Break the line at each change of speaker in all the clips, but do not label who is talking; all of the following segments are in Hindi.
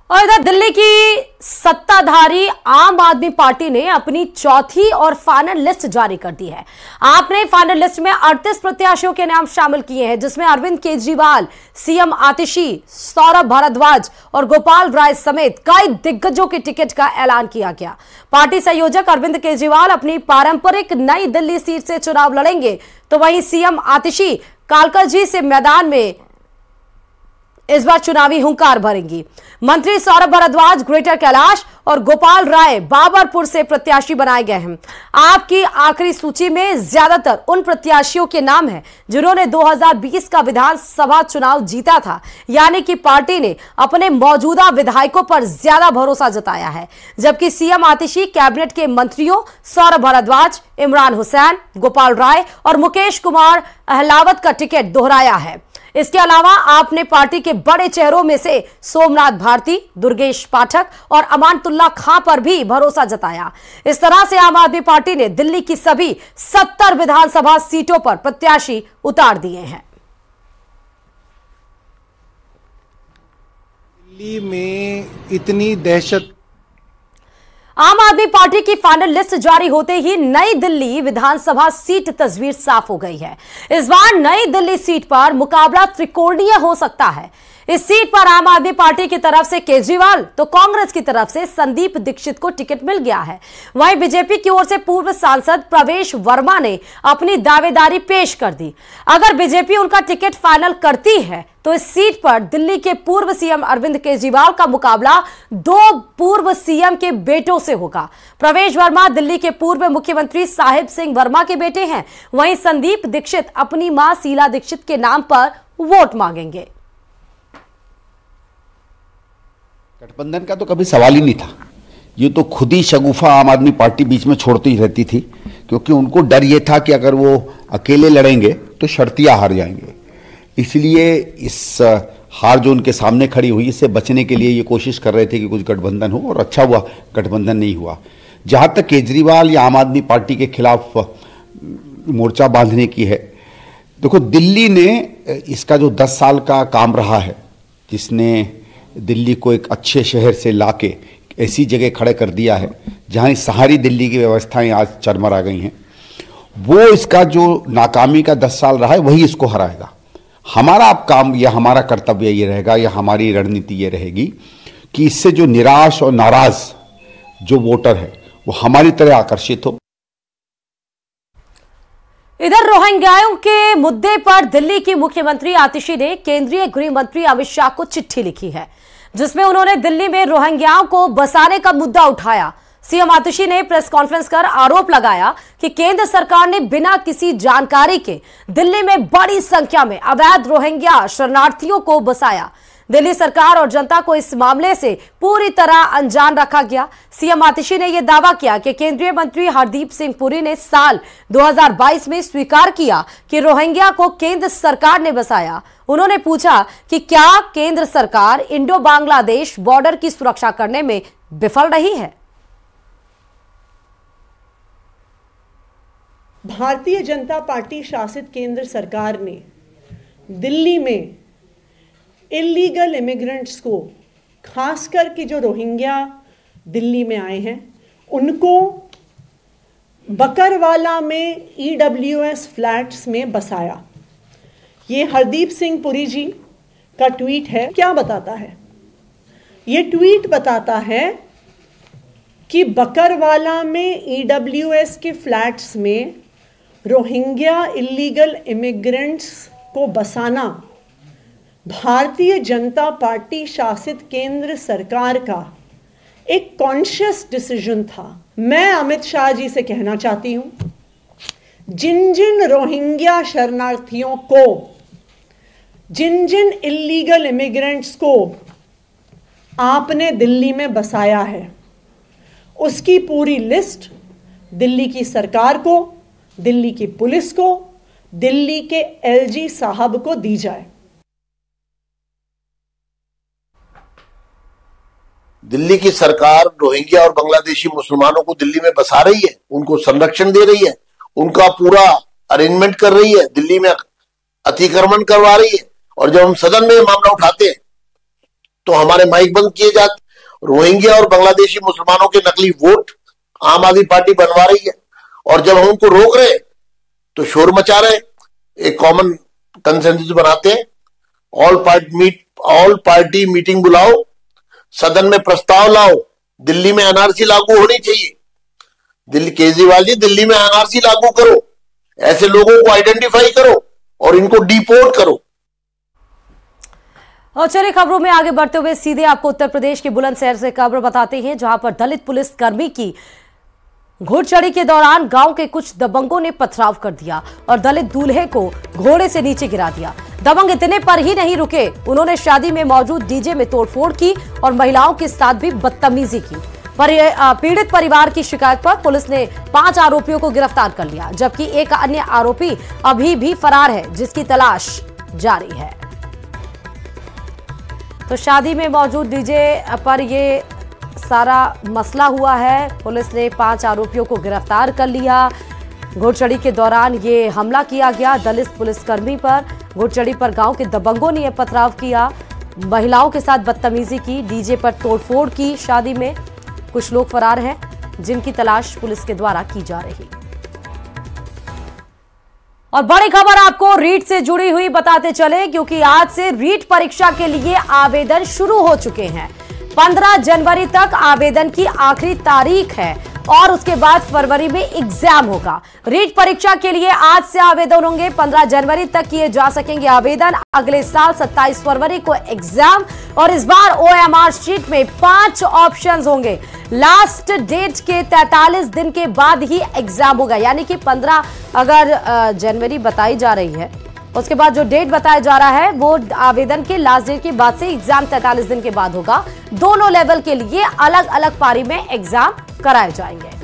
और इधर दिल्ली की सत्ताधारी आम आदमी पार्टी ने अपनी चौथी और फाइनल लिस्ट जारी कर दी है। आपने फाइनल लिस्ट में 38 प्रत्याशियों के नाम शामिल किए हैं, जिसमें अरविंद केजरीवाल, सीएम आतिशी, सौरभ भारद्वाज और गोपाल राय समेत कई दिग्गजों के टिकट का ऐलान किया गया। पार्टी संयोजक अरविंद केजरीवाल अपनी पारंपरिक नई दिल्ली सीट से चुनाव लड़ेंगे, तो वहीं सीएम आतिशी कालकाजी से मैदान में इस बार चुनावी हुंकार भरेंगी। मंत्री सौरभ भारद्वाज ग्रेटर कैलाश और गोपाल राय बाबरपुर से प्रत्याशी बनाए गए हैं। आपकी आखिरी सूची में ज्यादातर उन प्रत्याशियों के नाम हैं जिन्होंने 2020 का विधानसभा चुनाव जीता था, यानी कि पार्टी ने अपने मौजूदा विधायकों पर ज्यादा भरोसा जताया है। जबकि सीएम आतिशी कैबिनेट के मंत्रियों सौरभ भारद्वाज, इमरान हुसैन, गोपाल राय और मुकेश कुमार अहलावत का टिकट दोहराया है। इसके अलावा आपने पार्टी के बड़े चेहरों में से सोमनाथ भारती, दुर्गेश पाठक और अमानतुल्लाह खां पर भी भरोसा जताया। इस तरह से आम आदमी पार्टी ने दिल्ली की सभी 70 विधानसभा सीटों पर प्रत्याशी उतार दिए हैं।
दिल्ली में इतनी दहशत।
आम आदमी पार्टी की फाइनल लिस्ट जारी होते ही नई दिल्ली विधानसभा सीट तस्वीर साफ हो गई है। इस बार नई दिल्ली सीट पर मुकाबला त्रिकोणीय हो सकता है। इस सीट पर आम आदमी पार्टी की तरफ से केजरीवाल तो कांग्रेस की तरफ से संदीप दीक्षित को टिकट मिल गया है। वहीं बीजेपी की ओर से पूर्व सांसद प्रवेश वर्मा ने अपनी दावेदारी पेश कर दी। अगर बीजेपी उनका टिकट फाइनल करती है तो इस सीट पर दिल्ली के पूर्व सीएम अरविंद केजरीवाल का मुकाबला 2 पूर्व सीएम के बेटों से होगा। प्रवेश वर्मा दिल्ली के पूर्व मुख्यमंत्री साहिब सिंह वर्मा के बेटे हैं। वहीं संदीप दीक्षित अपनी मां शीला दीक्षित के नाम पर वोट मांगेंगे।
गठबंधन का तो कभी सवाल ही नहीं था। ये तो खुद ही शगुफा आम आदमी पार्टी बीच में छोड़ती रहती थी, क्योंकि उनको डर ये था कि अगर वो अकेले लड़ेंगे तो शर्तिया हार जाएंगे। इसलिए इस हार जो उनके सामने खड़ी हुई, इससे बचने के लिए ये कोशिश कर रहे थे कि कुछ गठबंधन हो, और अच्छा हुआ गठबंधन नहीं हुआ। जहाँ तक केजरीवाल या आम आदमी पार्टी के खिलाफ मोर्चा बांधने की है, देखो दिल्ली ने इसका जो 10 साल का काम रहा है, जिसने दिल्ली को एक अच्छे शहर से लाके ऐसी जगह खड़े कर दिया है जहाँ सारी दिल्ली की व्यवस्थाएं आज चरमरा गई हैं, वो इसका जो नाकामी का 10 साल रहा है वही इसको हराएगा। हमारा अब काम या हमारा कर्तव्य ये रहेगा या हमारी रणनीति ये रहेगी कि इससे जो निराश और नाराज जो वोटर है वो हमारी तरह आकर्षित हो।
इधर रोहिंग्याओं के मुद्दे पर दिल्ली की मुख्यमंत्री आतिशी ने केंद्रीय गृह मंत्री अमित शाह को चिट्ठी लिखी है, जिसमें उन्होंने दिल्ली में रोहिंग्याओं को बसाने का मुद्दा उठाया। सीएम आतिशी ने प्रेस कॉन्फ्रेंस कर आरोप लगाया कि केंद्र सरकार ने बिना किसी जानकारी के दिल्ली में बड़ी संख्या में अवैध रोहिंग्या शरणार्थियों को बसाया। दिल्ली सरकार और जनता को इस मामले से पूरी तरह अनजान रखा गया। सीएम आतिशी ने यह दावा किया कि केंद्रीय मंत्री हरदीप सिंह पुरी ने साल 2022 में स्वीकार किया कि रोहिंग्या को केंद्र सरकार ने बसाया। उन्होंने पूछा कि क्या केंद्र सरकार इंडो बांग्लादेश बॉर्डर की सुरक्षा करने में विफल रही है।
भारतीय जनता पार्टी शासित केंद्र सरकार ने दिल्ली में इलीगल इमिग्रेंट्स को, खासकर कि जो रोहिंग्या दिल्ली में आए हैं, उनको बकरवाला में EWS फ्लैट्स में बसाया। ये हरदीप सिंह पुरी जी का ट्वीट है। क्या बताता है ये ट्वीट? बताता है कि बकरवाला में EWS के फ्लैट्स में रोहिंग्या इलीगल इमिग्रेंट्स को बसाना भारतीय जनता पार्टी शासित केंद्र सरकार का एक कॉन्शियस डिसीजन था। मैं अमित शाह जी से कहना चाहती हूं, जिन जिन रोहिंग्या शरणार्थियों को, जिन जिन इलीगल इमिग्रेंट्स को आपने दिल्ली में बसाया है, उसकी पूरी लिस्ट दिल्ली की सरकार को, दिल्ली की पुलिस को, दिल्ली के LG साहब को दी जाए।
दिल्ली की सरकार रोहिंग्या और बांग्लादेशी मुसलमानों को दिल्ली में बसा रही है, उनको संरक्षण दे रही है, उनका पूरा अरेंजमेंट कर रही है, दिल्ली में अतिक्रमण करवा रही है। और जब हम सदन में ये मामला उठाते हैं तो हमारे माइक बंद किए जाते। रोहिंग्या और बांग्लादेशी मुसलमानों के नकली वोट आम आदमी पार्टी बनवा रही है, और जब हम उनको रोक रहे तो शोर मचा रहे। एक कॉमन कंसेंसस बनाते हैं, ऑल पार्टी मीटिंग बुलाओ, सदन में प्रस्ताव लाओ, दिल्ली में एनआरसी लागू होनी चाहिए। केजरीवाल जी, दिल्ली में एनआरसी लागू करो, ऐसे लोगों को आइडेंटिफाई करो और इनको डिपोर्ट करो।
और चलिए खबरों में आगे बढ़ते हुए सीधे आपको उत्तर प्रदेश के बुलंदशहर से खबर बताते हैं, जहां पर दलित पुलिस कर्मी की घुड़चढ़ी के दौरान गांव के कुछ दबंगों ने पथराव कर दिया और दलित दूल्हे को घोड़े से नीचे गिरा दिया। दबंग इतने पर ही नहीं रुके, उन्होंने शादी में मौजूद डीजे में तोड़फोड़ की और महिलाओं के साथ भी बदतमीजी की। पीड़ित परिवार की शिकायत पर पुलिस ने 5 आरोपियों को गिरफ्तार कर लिया, जबकि एक अन्य आरोपी अभी भी फरार है, जिसकी तलाश जारी है। तो शादी में मौजूद डीजे पर ये सारा मसला हुआ है। पुलिस ने 5 आरोपियों को गिरफ्तार कर लिया। घुड़चढ़ी के दौरान ये हमला किया गया दलित पुलिसकर्मी पर। घुड़चढ़ी पर गांव के दबंगों ने यह पथराव किया, महिलाओं के साथ बदतमीजी की, डीजे पर तोड़फोड़ की। शादी में कुछ लोग फरार हैं, जिनकी तलाश पुलिस के द्वारा की जा रही। और बड़ी खबर आपको रीट से जुड़ी हुई बताते चले, क्योंकि आज से रीट परीक्षा के लिए आवेदन शुरू हो चुके हैं। 15 जनवरी तक आवेदन की आखिरी तारीख है और उसके बाद फरवरी में एग्जाम होगा। रीट परीक्षा के लिए आज से आवेदन होंगे, 15 जनवरी तक किए जा सकेंगे आवेदन। अगले साल 27 फरवरी को एग्जाम, और इस बार OMR शीट में 5 ऑप्शंस होंगे। लास्ट डेट के 43 दिन के बाद ही एग्जाम होगा, यानी कि 15 अगर जनवरी बताई जा रही है, उसके बाद जो डेट बताया जा रहा है वो आवेदन के लास्ट डेट के बाद से एग्जाम 43 दिन के बाद होगा। दोनों लेवल के लिए अलग अलग पारी में एग्जाम कराए जाएंगे।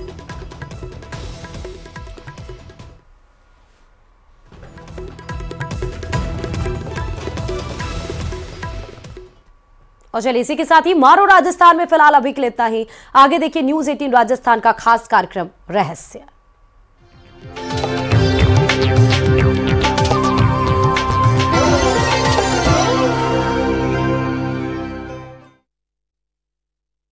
और चलिए इसी के साथ ही मारो राजस्थान में फिलहाल अभी के लिए इतना ही। आगे देखिए न्यूज़ 18 राजस्थान का खास कार्यक्रम रहस्य।